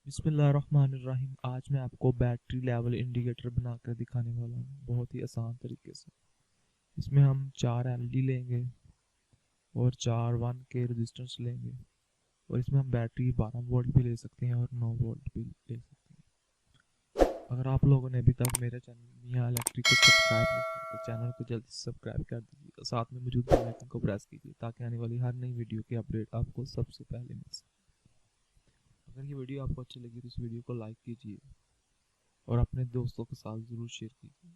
बिस्मिल्लाहिर्रहमानिर्रहीम। आज मैं आपको बैटरी लेवल इंडिकेटर बनाकर दिखाने वाला हूँ बहुत ही आसान तरीके से। इसमें हम 4 एलईडी लेंगे और 4 1 के रेजिस्टेंस लेंगे और इसमें हम बैटरी 12 वोल्ट भी ले सकते हैं और 9 वोल्ट भी ले सकते हैं। अगर आप लोगों ने अभी तक मेरे चैनल मियां इलेक्ट्रिक को सब्सक्राइब नहीं किया तो चैनल को जल्दी से सब्सक्राइब कर दीजिए और साथ में मौजूद बेल आइकन को प्रेस कीजिए ताकि आने वाली हर नई वीडियो की अपडेट आपको सबसे पहले मिल सके। अगर ये वीडियो आपको अच्छी लगी तो इस वीडियो को लाइक कीजिए और अपने दोस्तों के साथ ज़रूर शेयर कीजिए।